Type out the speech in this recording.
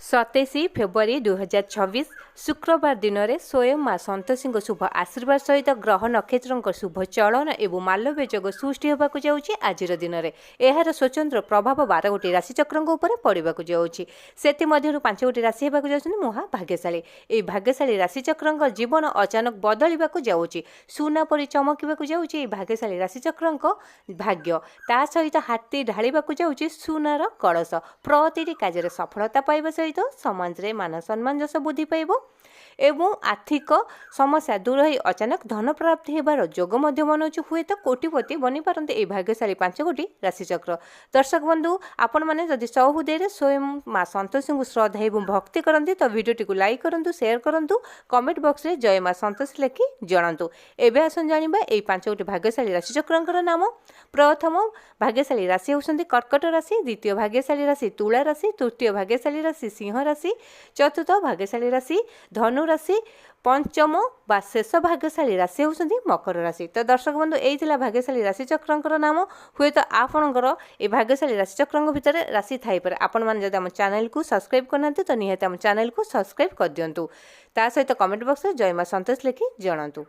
27 February 2026 शुक्रवार दिन में स्वयं माँ संतोषी शुभ आशीर्वाद सहित ग्रह नक्षत्र शुभ चलन एवं मालव्य योग सृष्टि होगा जाऊँगी आज दिन में यार स्वतंत्र प्रभाव 12 गोटी राशिचक्र पड़ा जाऊँगी से 5 गोटी राशि होगा जाऊँगी महाभाग्यशाली। ये भाग्यशाली राशिचक्र जीवन अचानक बदलवा जाऊँगी सुना परी चमकवा जाऊँगी भाग्यशाली राशिचक्र भाग्य ता सहित हाथी ढाड़ा जाऊँगी सुनार कलश प्रति कार्य सफलता पाइबा सहित समाज रे मान सम्मान जस बुद्धि पाइब एवं आर्थिक समस्या दूर हो अचानक धन प्राप्ति होबार जोग मनाऊँ हुए तो कोटिपति बनी पारते ये भाग्यशाली 5 गोटी राशिचक्र। दर्शक बंधु आपण मैंने जदि सहृदय स्वयं माँ संतोषी को श्रद्धा एवं भक्ति करती तो वीडियोटी को लाइक करूँ शेयर करूँ कमेंट बॉक्स रे जय माँ संतोषी लिखि जनातु। एवं आसन जाना ये 5 गोटी भाग्यशाली राशिचक्र नाम। प्रथम भाग्यशाली राशि होती कर्कट राशि, द्वितीय भाग्यशाली राशि तुला राशि, तृतीय भाग्यशाली राशि सिंह राशि, चतुर्थ भाग्यशाली राशि धनु राशि, पंचम बा शेष भाग्यशाली राशि होती मकर राशि। तो दर्शक बंधु यही भाग्यशाली राशिचक्र नाम। हुए तो आपणकर ये भाग्यशाली राशिचक्र भितर राशि थाईपे आपण मैंने जब आम चैनल को सब्सक्राइब करना तो निहत आम चैनल को सब्सक्राइब कर दिंतु। ता सहित कमेंट बॉक्स में जय माँ संतोष लिखि जनातु।